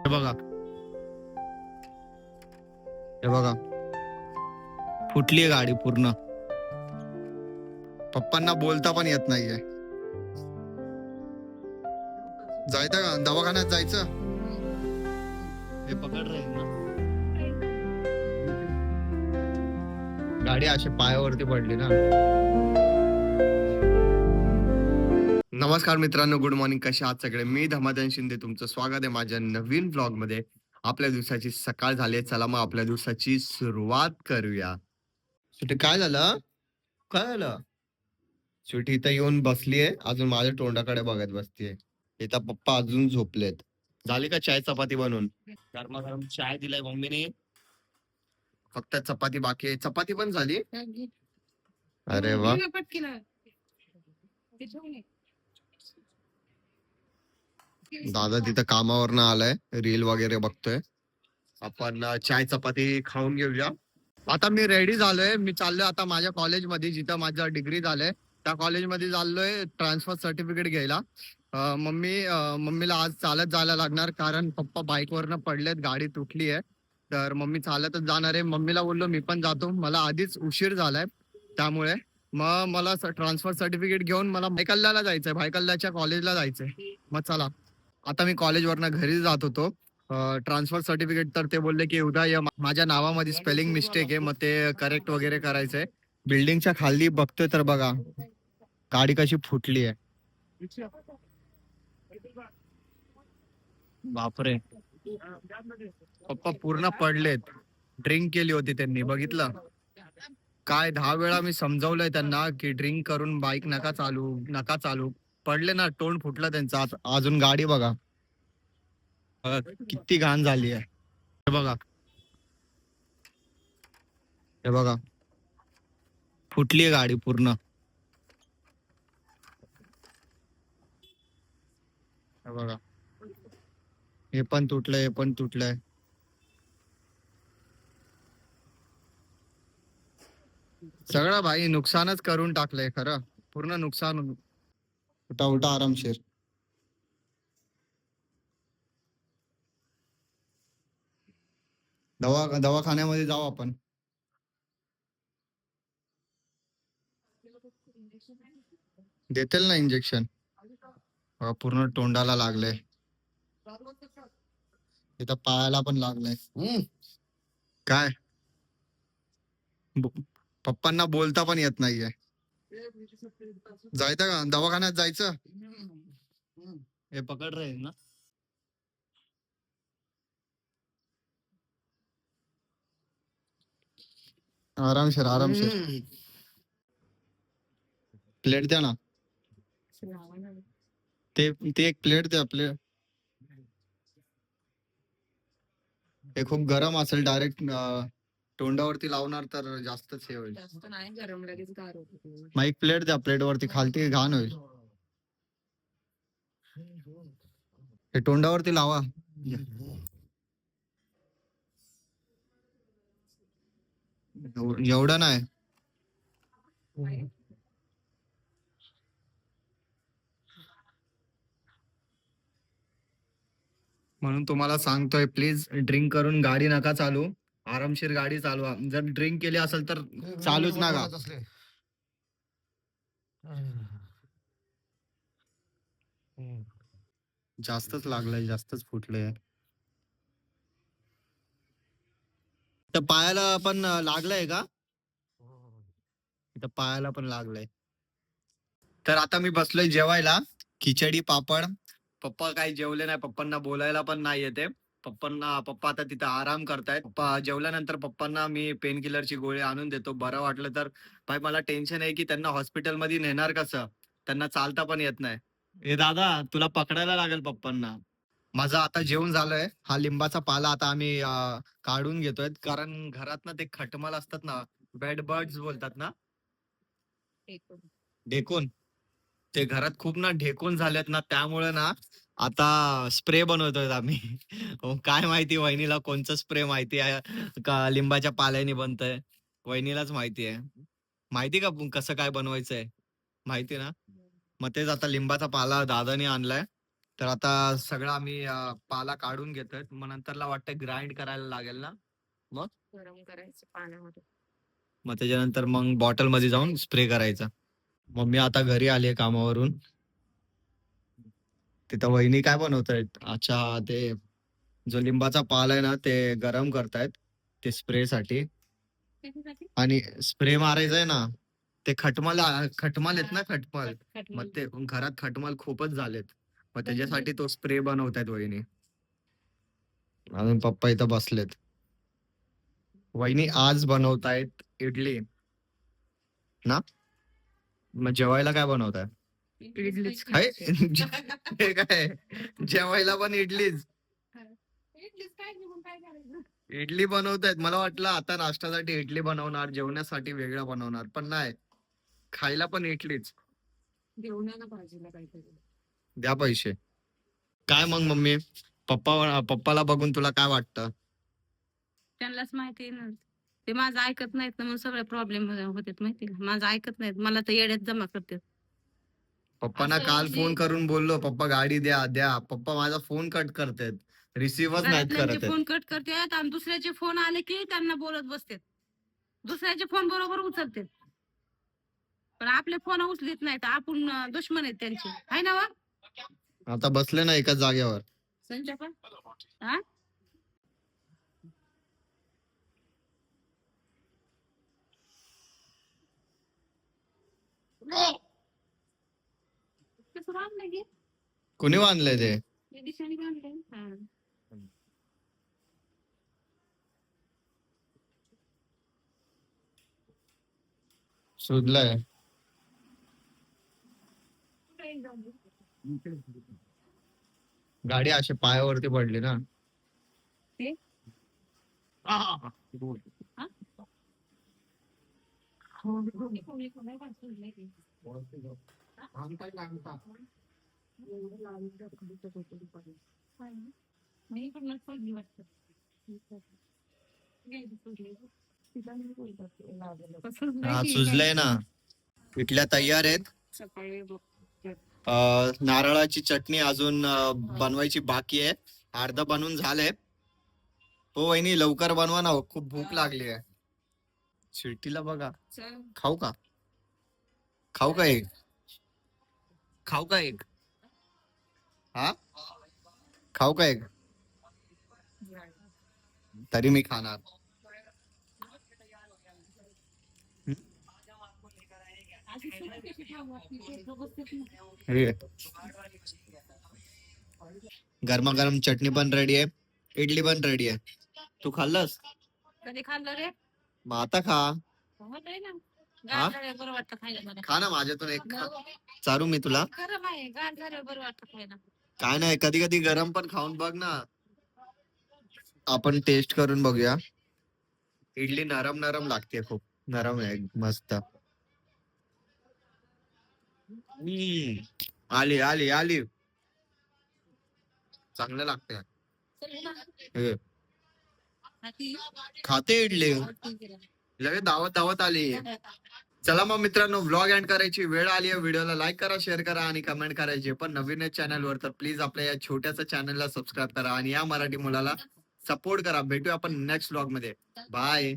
हे बघा, हे बघा, फुटली गाडी पूर्ण. पप्पांना बोलता पण येत नाहीये. जायचं का दवाखान्यात जायचं? हे पकड रे ना. गाडी अशी पायावरती पडली ना. नमस्कार मित्रांनो, गुड मॉर्निंग. कसे आहात सगळे? मी धमाधन शिंदे, तुमचं स्वागत आहे माझ्या नवीन व्लॉग मध्ये. आपल्या दिवसाची सकाळ झाली, चला मग आपल्या दिवसाची सुरुवात करूया. सुट्टी काय झालं? काय झालं? सुट्टी इथं येऊन बसलीये, अजून माझ्या तोंडाकडे बघत बसतीये. इथं पप्पा अजून झोपलेत. झाली का चाय चपाती बनवून? गरमागरम चाय दिलाय मम्मीने, फक्त चपाती बाकी आहे. चपाती पण झाली? अरे वा. दादा तिथं कामावरनं आलाय, रील वगैरे बघतोय. आपण चाय चपाती खाऊन घेऊया. आता मी रेडी झालोय, मी चाललोय आता माझ्या कॉलेजमध्ये, जिथं माझं डिग्री झालंय त्या कॉलेजमध्ये चाललोय ट्रान्सफर सर्टिफिकेट घ्यायला. मम्मीला आज चालत जायला लागणार, कारण पप्पा बाईकवरनं पडलेत, गाडी तुटली आहे. तर मम्मी चालतच जाणार आहे. मम्मीला बोललो मी पण जातो, मला आधीच उशीर झालाय. त्यामुळे मग मला ट्रान्सफर सर्टिफिकेट घेऊन मला भायकल्ल्याला जायचंय, भायकल्ल्याच्या कॉलेजला जायचंय. मग चला, आता मी कॉलेजवरनं घरी जात होतो. ट्रान्सफर सर्टिफिकेट तर ते बोलले की उद्या ये. माझ्या नावामध्ये स्पेलिंग मिस्टेक आहे, मग ते करेक्ट वगैरे करायचंय. बिल्डिंगच्या खाली बघतोय तर बघा, गाडी कशी फुटली आहे. बापरे, पप्पा पूर्ण पडलेत. ड्रिंक केली होती त्यांनी, बघितलं काय? 10 वेळा मी समजावलंय त्यांना की ड्रिंक करून बाईक नका चालू, नका चालू. पडले ना, तोंड फुटलं त्यांचं. अजून गाडी बघा, किती घाण झाली आहे. हे बघा, हे बघा, फुटली आहे गाडी पूर्ण. हे बघा, हे पण तुटलंय, हे पण तुटलंय. सगळं भाई नुकसानच करून टाकलंय खरं, पूर्ण नुकसान. उठा उठा आरामशीर. दवाखान्यामध्ये जाऊ आपण. देतील ना इंजेक्शन. पूर्ण तोंडाला लागलंय, इथं पायाला पण लागलंय. काय? ब- पप्पांना बोलता पण येत नाहीये. जायचं का दवाखान्यात जायचं? हे पकड रे ना. आरामशीर आरामशीर. प्लेट द्या ना. ते ते एक प्लेट द्या. प्लेट हे खूप गरम असेल, डायरेक्ट तोंडावरती लावणार तर जास्तच हे होईल. मग एक प्लेट द्या, प्लेट वरती खालती घाण होईल. हे तोंडावरती लावा. एवढं नाही. म्हणून तुम्हाला सांगतोय, प्लीज ड्रिंक करून गाडी नका चालू. आरामशीर गाडी चालवा. जर ड्रिंक केली असेल तर चालूच नका. जास्तच लागलंय, जास्तच फुटलंय. तर पायाला पण लागलंय का? तर पायाला पण लागलंय. तर आता मी बसलोय जेवायला, खिचडी पापड. पप्पा काही जेवले नाही, पप्पांना बोलायला पण नाही येते. पप्पा आता तिथं आराम करतायत. पप्पा जेवल्यानंतर पप्पांना मी पेन किलरची गोळी आणून देतो, बरं वाटलं तर. भाई मला टेन्शन आहे की त्यांना हॉस्पिटलमध्ये नेणार कसं, त्यांना चालता पण येत नाही. ए दादा, तुला पकडायला लागेल पप्पांना. माझं आता जेवण झालंय. हा लिंबाचा पाला आता आम्ही काढून घेतोय, कारण घरात ना ते खटमल असतात ना, बेड बर्ड्स बोलतात ना, ढेकून. ते घरात खूप ना ढेकून झालेत ना, त्यामुळे ना आता स्प्रे बनवतोय आम्ही. काय माहिती वहिनीला कोणचा स्प्रे माहिती आहे का, लिंबाच्या पाल्याने बनतय. वहिनीलाच माहिती आहे. माहिती का कसं काय बनवायचंय? माहिती ना. मग तेच आता लिंबाचा पाला दादाने आणलाय, तर आता सगळं आम्ही पाला काढून घेतोय, मग नंतरला वाटतं ग्राइंड करायला लागेल ना. मग गरम करायचं पाण्यामध्ये. मग त्याच्यानंतर मग बॉटल मध्ये जाऊन स्प्रे करायचा. मम्मी आता घरी आली आहे कामावरून. तिथं वहिनी काय बनवतायत? अच्छा, ते जो लिंबाचा पाला आहे ना ते गरम करतायत ते स्प्रे साठी. त्याच्यासाठी आणि स्प्रे मारायचा आहे ना, ते खटमल खटमल आहेत ना, खटमल. खटमल. मग ते घरात खटमल खूपच झालेत, मग त्याच्यासाठी तो स्प्रे बनवतायत वहिनी. अजून पप्पा इथं बसलेत. वहिनी आज बनवतायत इडली ना. मग जेवायला काय बनवताय? इडलीच हाय? खायची. हे काय जेवायला पण इडलीच? इडलीच खायची मग काय करायचं? इडली बनवतायत, मला वाटलं आता नाश्त्यासाठी इडली बनवणार, जेवण्यासाठी वेगळं बनवणार, पण नाही, खायला पण इडलीच. घेऊन या ना भाजीला काहीतरी. द्या पैसे. काय मग मम्मी, पप्पाला बघून तुला काय वाटतं? त्यांनाच माहिती आहे ना, ते माझं ऐकत नाहीत ना, मग सगळे प्रॉब्लेम होतात माहिती का. माझं ऐकत नाहीत, मला तर येड्यात जमा करतात. पप्पांना असं काल म्हणजे फोन करून बोललो, पप्पा गाडी द्या द्या, पप्पा माझा फोन कट करतायत, रिसिव्हच नाहीत घरातल्यांचे करत आहेत. फोन कट करतात आणि दुसऱ्याचे फोन आले की त्यांना बोलत बसतात. दुसऱ्याचे फोन बरोबर उचलतात, पण आपले फोन उचलीत नाहीत. आपण दुश्मन आहेत त्यांचे, आहे ना वा? आता बसले ना एकाच जागेवर. संजय पण हा कसं बांधलंय की? कुणी बांधलंय ते? या दिशेने बांधलंय. हा. शोधलंय. कुठे जाऊन दे. गाडी अशी पायावरती पडली ना. ते आ, हा? कोणी कोणी बांधलंय की? एवढं लांब ढकलत होती पडली. काय ना? मी इकडनंच पडली वाटतं. गेली पडली. तिला नाही बोलतात ते लागलं. कसं हा, नाही सुजलंय ना. इडल्या तयार आहेत. सकाळी नारळाची चटणी अजून बनवायची बाकी आहे. अर्ध बनवून झालंय. हो वहिनी, लवकर बनवा ना हो, खूप भूक लागली आहे. शिर्टीला बघा. खाऊ का? खाऊ का एक? खाऊ का एक? हा, खाऊ का एक? तरी मी खाणार. हे, गरमागरम चटणी पण रेडी आहे, इडली पण रेडी आहे. तू खाल्लंस? कधी खाल्लं रे? मग आता खा. होतंय ना. हा? गाठ झाल्यावर बरं वाटतं खायला मला. खा ना माझ्यातून एक खा. चारू मी तुला. गरम आहे, गाठ झाल्यावर बरं वाटतं खायला. काय नाही, कधी कधी गरम पण खाऊन बघ ना. आपण टेस्ट करून बघूया. इडली नरम नरम लागते, खूप नरम आहे, मस्त. आली आली आली, चांगलं लागते. हे, खाते इडली, लगेच दावत दावत आली. चला मग मित्रांनो, व्लॉग एंड करायची वेळ आली आहे. व्हिडिओला लाईक करा, शेअर करा आणि कमेंट करा. जे पण नवीन आहे चॅनलवर तर प्लीज आपल्या या छोट्याशा चॅनलला सबस्क्राईब करा आणि या मराठी मुलाला सपोर्ट करा. भेटूया आपण नेक्स्ट व्लॉग मध्ये. बाय.